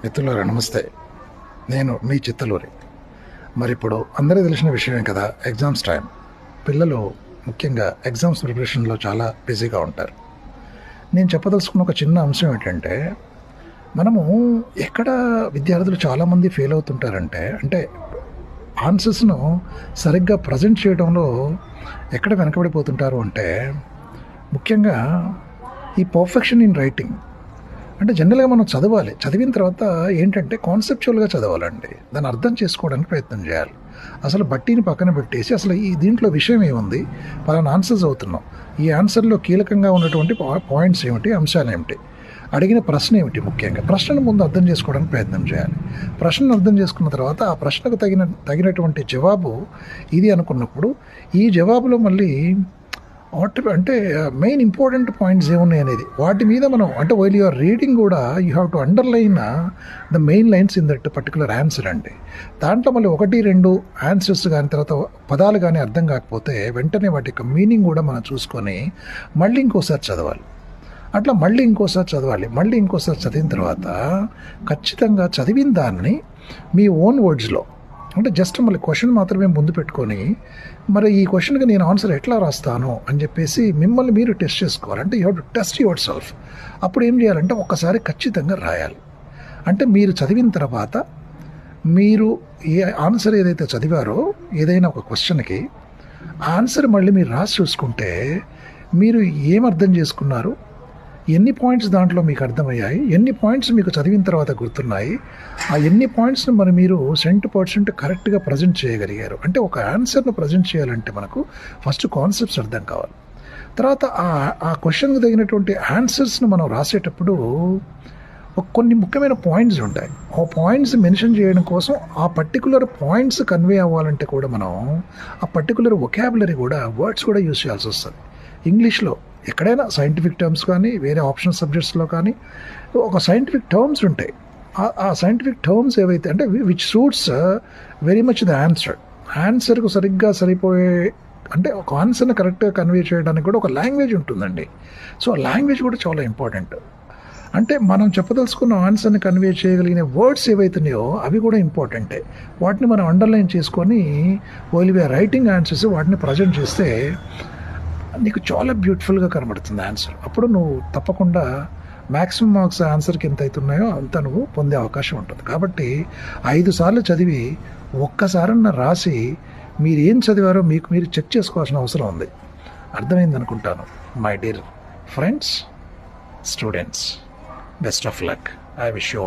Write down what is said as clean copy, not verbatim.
మిత్రులారా నమస్తే. నేను మీ చిత్తలూరి. మరి ఇప్పుడు అందరికీ తెలిసిన విషయమే కదా, ఎగ్జామ్స్ టైం. పిల్లలు ముఖ్యంగా ఎగ్జామ్స్ ప్రిపరేషన్లో చాలా బిజీగా ఉంటారు. నేను చెప్పదలుచుకున్న ఒక చిన్న అంశం ఏంటంటే, మనము ఎక్కడ విద్యార్థులు చాలామంది ఫెయిల్ అవుతుంటారంటే, ఆన్సర్స్ను సరిగ్గా ప్రజెంట్ చేయడంలో ఎక్కడ వెనకబడిపోతుంటారు అంటే, ముఖ్యంగా ఈ పర్ఫెక్షన్ ఇన్ రైటింగ్. జనరల్గా మనం చదవాలి, చదివిన తర్వాత ఏంటంటే కాన్సెప్చువల్గా చదవాలండి. దాన్ని అర్థం చేసుకోవడానికి ప్రయత్నం చేయాలి. అసలు బట్టీని పక్కన పెట్టేసి అసలు ఈ దీంట్లో విషయం ఏముంది, పలానా ఆన్సర్స్ అవుతున్నాం, ఈ ఆన్సర్లో కీలకంగా ఉన్నటువంటి పాయింట్స్ ఏమిటి, అంశాలు ఏమిటి, అడిగిన ప్రశ్న ఏమిటి, ముఖ్యంగా ప్రశ్నను ముందు అర్థం చేసుకోవడానికి ప్రయత్నం చేయాలి. ప్రశ్నను అర్థం చేసుకున్న తర్వాత ఆ ప్రశ్నకు తగినటువంటి జవాబు ఇది అనుకున్నప్పుడు ఈ జవాబులో మళ్ళీ మెయిన్ ఇంపార్టెంట్ పాయింట్స్ ఏమున్నాయి అనేది వాటి మీద మనం వైల్ యూఆర్ రీడింగ్ కూడా you have to underline the main lines in that particular answer అండి. దాంట్లో మళ్ళీ 1-2 ఆన్సర్స్ కానీ తర్వాత పదాలు కానీ అర్థం కాకపోతే వెంటనే వాటి యొక్క మీనింగ్ కూడా మనం చూసుకొని మళ్ళీ ఇంకోసారి చదవాలి. మళ్ళీ ఇంకోసారి చదివిన తర్వాత ఖచ్చితంగా చదివిన దాన్ని మీ ఓన్ వర్డ్స్లో జస్ట్ మళ్ళీ క్వశ్చన్ మాత్రమే ముందు పెట్టుకొని మరి ఈ క్వశ్చన్కి నేను ఆన్సర్ ఎట్లా రాస్తాను అని చెప్పేసి మిమ్మల్ని మీరు టెస్ట్ చేసుకోవాలి. You have to test your self. అప్పుడు ఏం చేయాలంటే ఒక్కసారి ఖచ్చితంగా రాయాలి. మీరు చదివిన తర్వాత మీరు ఏ ఆన్సర్ ఏదైతే చదివారో ఏదైనా ఒక క్వశ్చన్కి ఆన్సర్ మళ్ళీ మీరు రాసి చూసుకుంటే మీరు ఏం అర్థం చేసుకున్నారు, ఎన్ని పాయింట్స్ దాంట్లో మీకు అర్థమయ్యాయి, ఎన్ని పాయింట్స్ మీకు చదివిన తర్వాత గుర్తున్నాయి, ఆ ఎన్ని పాయింట్స్ని మరి మీరు 100% కరెక్ట్గా ప్రజెంట్ చేయగలిగారు. ఒక ఆన్సర్ను ప్రజెంట్ చేయాలంటే మనకు ఫస్ట్ కాన్సెప్ట్స్ అర్థం కావాలి. తర్వాత ఆ క్వశ్చన్కి తగినటువంటి ఆన్సర్స్ను మనం రాసేటప్పుడు కొన్ని ముఖ్యమైన పాయింట్స్ ఉంటాయి. ఆ పాయింట్స్ మెన్షన్ చేయడం కోసం ఆ పర్టికులర్ పాయింట్స్ కన్వే అవ్వాలంటే కూడా మనం ఆ పర్టికులర్ వొకాబులరీ కూడా వర్డ్స్ కూడా యూజ్ చేయాల్సి వస్తుంది. ఇంగ్లీష్లో ఎక్కడైనా సైంటిఫిక్ టర్మ్స్ కానీ వేరే ఆప్షనల్ సబ్జెక్ట్స్లో కానీ ఒక సైంటిఫిక్ టర్మ్స్ ఉంటాయి. ఆ సైంటిఫిక్ టర్మ్స్ ఏవైతే which suits very much the ఆన్సర్కు సరిగ్గా సరిపోయే ఒక ఆన్సర్ని కరెక్ట్గా కన్వే చేయడానికి కూడా ఒక లాంగ్వేజ్ ఉంటుందండి. సో ఆ లాంగ్వేజ్ కూడా చాలా ఇంపార్టెంట్. మనం చెప్పదలుచుకున్న ఆన్సర్ని కన్వే చేయగలిగిన వర్డ్స్ ఏవైతున్నాయో అవి కూడా ఇంపార్టెంటే. వాటిని మనం అండర్లైన్ చేసుకొని while we are writing answers వాటిని ప్రజెంట్ చేస్తే నీకు చాలా బ్యూటిఫుల్గా కనబడుతుంది ఆన్సర్. అప్పుడు నువ్వు తప్పకుండా మ్యాక్సిమం మార్క్స్ ఆన్సర్కి ఎంత అవుతున్నాయో అంత నువ్వు పొందే అవకాశం ఉంటుంది. కాబట్టి 5 సార్లు చదివి ఒక్కసారన్నా రాసి మీరు ఏం చదివారో మీకు మీరు చెక్ చేసుకోవాల్సిన అవసరం ఉంది. అర్థమైంది అనుకుంటాను. My dear friends, students, best of luck. I wish you